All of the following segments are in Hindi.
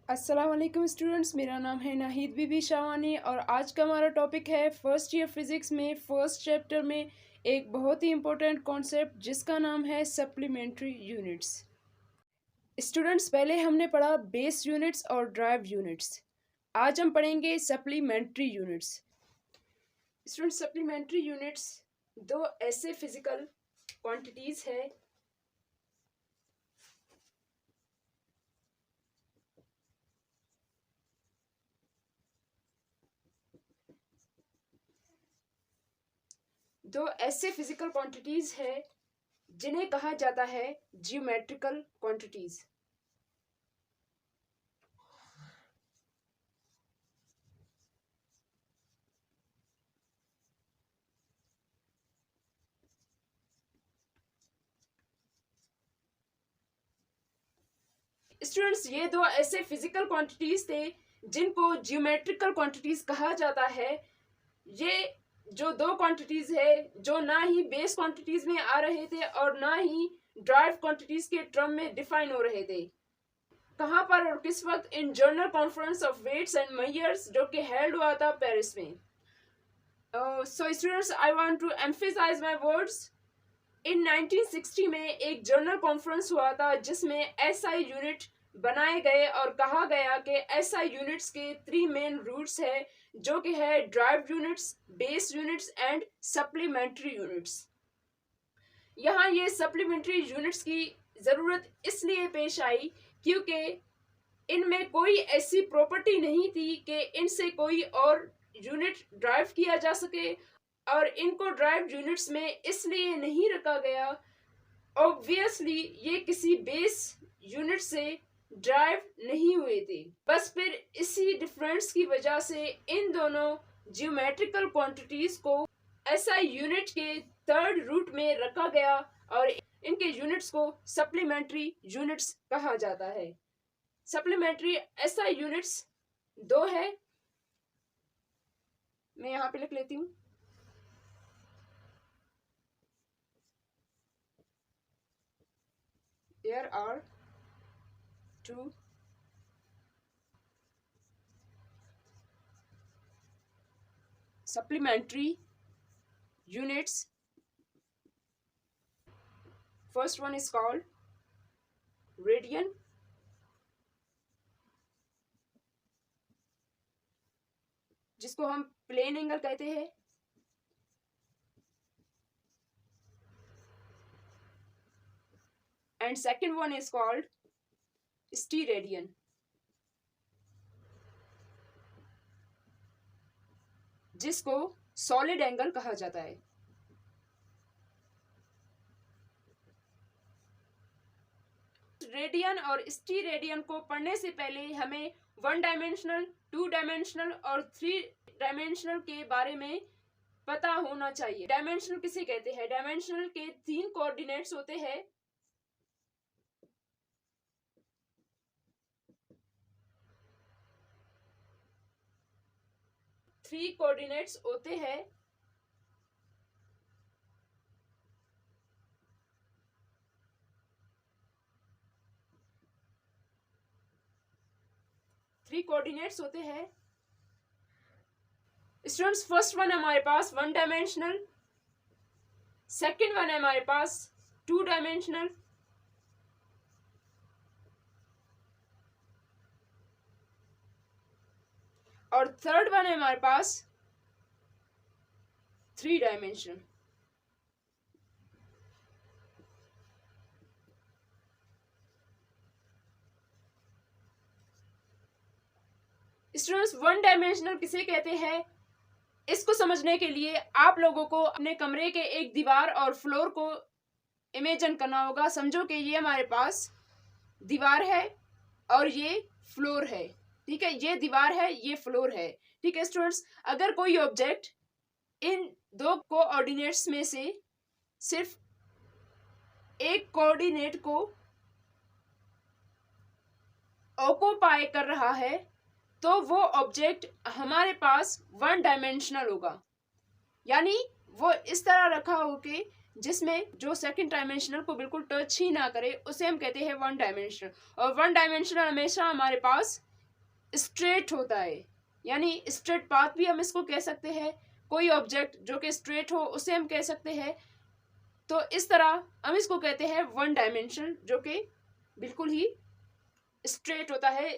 अस्सलाम वालेकुम स्टूडेंट्स, मेरा नाम है नाहिद बीबी शावानी और आज का हमारा टॉपिक है फर्स्ट ईयर फिज़िक्स में फर्स्ट चैप्टर में एक बहुत ही इम्पोर्टेंट कॉन्सेप्ट जिसका नाम है सप्लीमेंट्री यूनिट्स। स्टूडेंट्स, पहले हमने पढ़ा बेस यूनिट्स और ड्राइव यूनिट्स। आज हम पढ़ेंगे supplementary units. Students, supplementary units दो ऐसे फिजिकल क्वांटिटीज़ है है जिन्हें कहा जाता है जियोमेट्रिकल क्वांटिटीज। स्टूडेंट्स, ये दो ऐसे फिजिकल क्वांटिटीज थे जिनको जियोमेट्रिकल क्वांटिटीज कहा जाता है। ये जो दो क्वांटिटीज है जो ना ही बेस क्वांटिटीज में आ रहे थे और ना ही ड्राइव क्वांटिटीज के टर्म में डिफाइन हो रहे थे। कहाँ पर और किस वक्त? In general conference of weights and measures, जो कि हेल्ड हुआ था पेरिस में। So students, I want to emphasise my words. In 1960 में एक जनरल कॉन्फ्रेंस हुआ था जिसमें एसआई यूनिट बनाए गए और कहा गया कि एसआई यूनिट्स के 3 मेन रूट्स है, जो कि है drive units, base units and supplementary units. यहाँ ये सप्लीमेंट्री यूनिट्स की ज़रूरत इसलिए पेश आई क्योंकि इनमें कोई ऐसी प्रॉपर्टी नहीं थी कि इनसे कोई और यूनिट ड्राइव किया जा सके, और इनको ड्राइव यूनिट्स में इसलिए नहीं रखा गया, ऑब्वियसली ये किसी बेस यूनिट से ड्राइव नहीं हुए थे। बस फिर इसी डिफरेंस की वजह से इन दोनों जियोमेट्रिकल क्वांटिटीज को एसआई यूनिट के थर्ड रूट में रखा गया और इनके यूनिट्स को सप्लीमेंट्री यूनिट्स कहा जाता है। सप्लीमेंट्री एसआई यूनिट्स दो है, मैं यहाँ पे लिख लेती हूँ। There are two supplementary units. First one is called radian, जिसको हम प्लेन एंगल कहते हैं, and second one is called steradian, जिसको सॉलिड एंगल कहा जाता है। रेडियन और स्टीरेडियन को पढ़ने से पहले हमें 1 डायमेंशनल, 2 डायमेंशनल और 3 डायमेंशनल के बारे में पता होना चाहिए। डायमेंशनल किसे कहते हैं? डायमेंशनल के 3 कोऑर्डिनेट्स होते हैं। थ्री कोऑर्डिनेट्स होते हैं। स्टूडेंट्स, फर्स्ट वन हमारे पास 1 डायमेंशनल, सेकेंड वन है हमारे पास 2 डायमेंशनल, और थर्ड वन है हमारे पास 3 डायमेंशनल। स्टूडेंट्स, 1 डायमेंशनल किसे कहते हैं? इसको समझने के लिए आप लोगों को अपने कमरे के एक दीवार और फ्लोर को इमेजिन करना होगा। समझो कि ये हमारे पास दीवार है और ये फ्लोर है, ठीक है? ये दीवार है, ये फ्लोर है, ठीक है स्टूडेंट्स? अगर कोई ऑब्जेक्ट इन दो कोऑर्डिनेट्स में से सिर्फ एक कोऑर्डिनेट को ऑक्युपाई कर रहा है तो वो ऑब्जेक्ट हमारे पास 1 डायमेंशनल होगा, यानी वो इस तरह रखा हो कि जिसमें जो सेकंड डायमेंशनल को बिल्कुल टच ही ना करे, उसे हम कहते हैं 1 डायमेंशनल। और 1 डायमेंशनल हमेशा हमारे पास स्ट्रेट होता है, यानी स्ट्रेट पाथ भी हम इसको कह सकते हैं। कोई ऑब्जेक्ट जो कि स्ट्रेट हो उसे हम कह सकते हैं। तो इस तरह हम इसको कहते हैं वन डायमेंशनल, जो कि बिल्कुल ही स्ट्रेट होता है।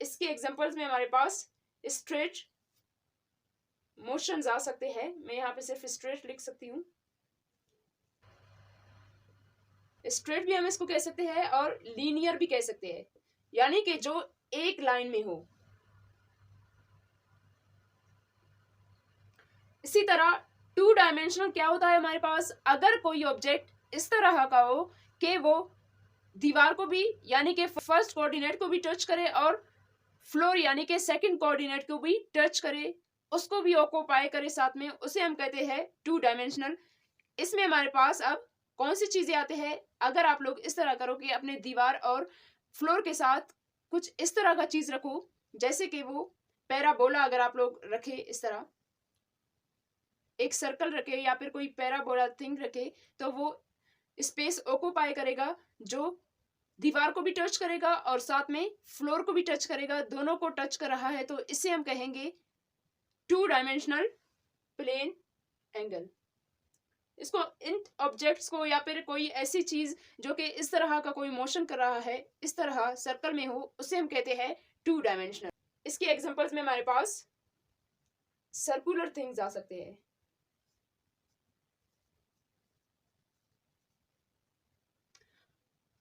इसके एग्जांपल्स में हमारे पास स्ट्रेट मोशंस आ सकते हैं। मैं यहाँ पे सिर्फ स्ट्रेट लिख सकती हूँ। स्ट्रेट भी हम इसको कह सकते हैं और लीनियर भी कह सकते हैं, यानी कि जो एक लाइन में हो। इसी तरह टू डायमेंशनल क्या होता है हमारे पास, अगर कोई ऑब्जेक्ट इस तरह का हो कि वो दीवार को भी यानी कि फर्स्ट कोऑर्डिनेट को भी टच करे और फ्लोर यानी कि सेकंड कोऑर्डिनेट को भी टच करे, उसको भी ऑक्यूपाई करे साथ में, उसे हम कहते हैं टू डायमेंशनल। इसमें हमारे पास अब कौन सी चीजें आते हैं, अगर आप लोग इस तरह करो कि अपने दीवार और फ्लोर के साथ कुछ इस तरह का चीज रखो, जैसे कि वो पैराबोला अगर आप लोग रखे, इस तरह एक सर्कल रखे या फिर कोई पैराबोला थिंग रखे, तो वो स्पेस ऑक्यूपाई करेगा, जो दीवार को भी टच करेगा और साथ में फ्लोर को भी टच करेगा, दोनों को टच कर रहा है। तो इसे हम कहेंगे टू डायमेंशनल प्लेन एंगल। इसको इन ऑब्जेक्ट्स को या फिर कोई ऐसी चीज जो कि इस तरह का कोई मोशन कर रहा है, इस तरह सर्कल में हो, उसे हम कहते हैं टू डायमेंशनल। इसके एग्जांपल्स में हमारे पास सर्कुलर थिंग्स आ सकते हैं।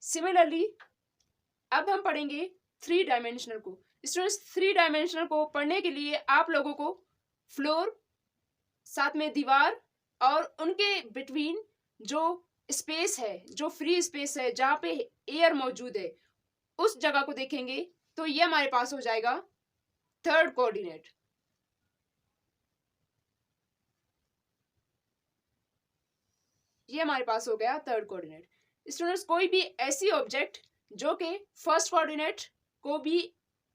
सिमिलरली अब हम पढ़ेंगे थ्री डायमेंशनल को। स्टूडेंट्स, थ्री डायमेंशनल को पढ़ने के लिए आप लोगों को फ्लोर, साथ में दीवार और उनके बिटवीन जो स्पेस है, जो फ्री स्पेस है जहां पे एयर मौजूद है, उस जगह को देखेंगे। तो ये हमारे पास हो जाएगा थर्ड कोऑर्डिनेट। ये हमारे पास हो गया थर्ड कोऑर्डिनेट। स्टूडेंट्स, कोई भी ऐसी ऑब्जेक्ट जो कि फर्स्ट कोऑर्डिनेट को भी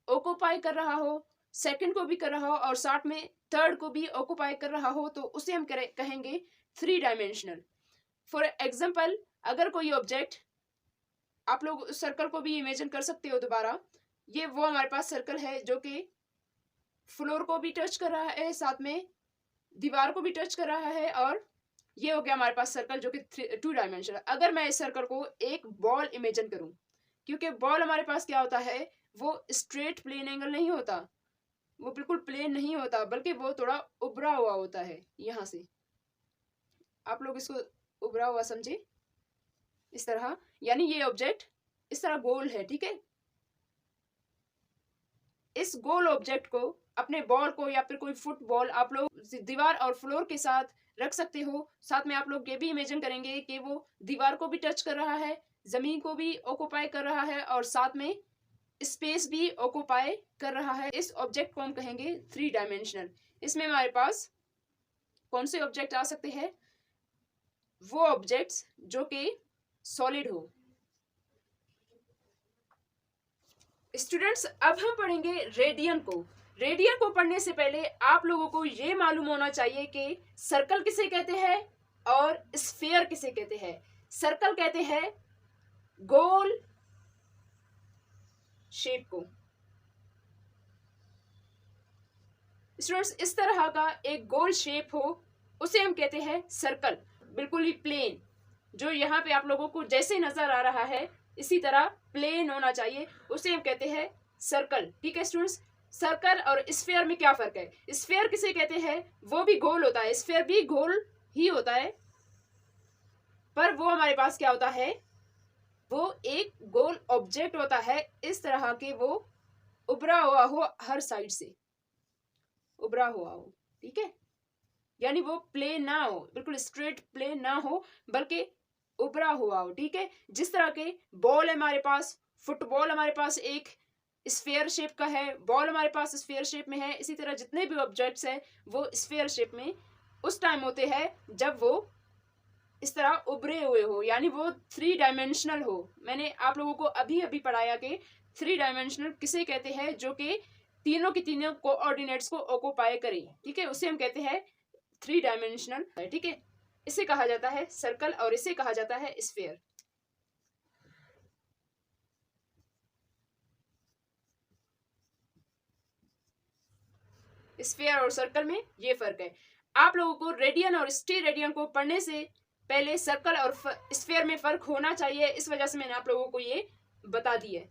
ऑक्यूपाई कर रहा हो, सेकंड को भी कर रहा हो और साथ में थर्ड को भी ऑक्यूपाई कर रहा हो, तो उसे हम कहेंगे थ्री डायमेंशनल। फॉर एग्जांपल, अगर कोई ऑब्जेक्ट, आप लोग उस सर्कल को भी इमेजिन कर सकते हो दोबारा, ये वो हमारे पास सर्कल है जो कि फ्लोर को भी टच कर रहा है, साथ में दीवार को भी टच कर रहा है, और ये हो गया हमारे पास सर्कल जो कि टू डायमेंशनल। अगर मैं इस सर्कल को एक बॉल इमेजिन करूं, क्योंकि बॉल हमारे पास क्या होता है, वो स्ट्रेट प्लेन एंगल नहीं होता, वो बिल्कुल प्लेन नहीं होता, बल्कि वो थोड़ा उभरा हुआ होता है। यहां से आप लोग इसको उभरा हुआ समझे, इस तरह, यानी ये ऑब्जेक्ट इस तरह गोल है, ठीक है। इस गोल ऑब्जेक्ट को, अपने बॉल को या फिर कोई फुटबॉल आप लोग दीवार और फ्लोर के साथ रख सकते हो। साथ में आप लोग ये भी इमेजिन करेंगे कि वो दीवार को भी टच कर रहा है, जमीन को भी ऑक्यूपाई कर रहा है और साथ में स्पेस भी ऑक्यूपाई कर रहा है। इस ऑब्जेक्ट को हम कहेंगे थ्री डायमेंशनल। इसमें हमारे पास कौन से ऑब्जेक्ट आ सकते हैं, वो ऑब्जेक्ट्स जो कि सॉलिड हो। स्टूडेंट्स, अब हम पढ़ेंगे रेडियन को। रेडियन को पढ़ने से पहले आप लोगों को यह मालूम होना चाहिए कि सर्कल किसे कहते हैं और स्फीयर किसे कहते हैं। सर्कल कहते हैं गोल शेप को। स्टूडेंट्स, इस तरह का एक गोल शेप हो उसे हम कहते हैं सर्कल, बिल्कुल ही प्लेन, जो यहाँ पे आप लोगों को जैसे नजर आ रहा है इसी तरह प्लेन होना चाहिए, उसे हम कहते हैं सर्कल, ठीक है स्टूडेंट्स। सर्कल और स्फीयर में क्या फर्क है, स्फीयर किसे कहते हैं, वो भी गोल होता है, स्फीयर भी गोल ही होता है, पर वो हमारे पास क्या होता है, वो एक गोल ऑब्जेक्ट होता है इस तरह के, वो उभरा हुआ हो, हर साइड से उभरा हुआ हो, ठीक है, यानी वो प्लेन ना हो, बिल्कुल स्ट्रेट प्लेन ना हो, बल्कि उभरा हुआ हो, ठीक है। जिस तरह के बॉल है हमारे पास, फुटबॉल हमारे पास एक स्फीयर शेप का है, बॉल हमारे पास स्फीयर शेप में है, इसी तरह जितने भी ऑब्जेक्ट्स हैं वो स्फीयर शेप में उस टाइम होते हैं जब वो इस तरह उभरे हुए हो, यानी वो थ्री डायमेंशनल हो। मैंने आप लोगों को अभी अभी पढ़ाया कि थ्री डायमेंशनल किसे कहते हैं, जो कि तीनों की तीनों कोऑर्डिनेट्स को ऑक्यूपाई करे, ठीक है, उसे हम कहते हैं थ्री डायमेंशनल, ठीक है। इसे कहा जाता है सर्कल और इसे कहा जाता है स्फीयर। स्फीयर और सर्कल में ये फर्क है। आप लोगों को रेडियन और स्टेरेडियन को पढ़ने से पहले सर्कल और स्फीयर में फर्क होना चाहिए, इस वजह से मैंने आप लोगों को ये बता दी है।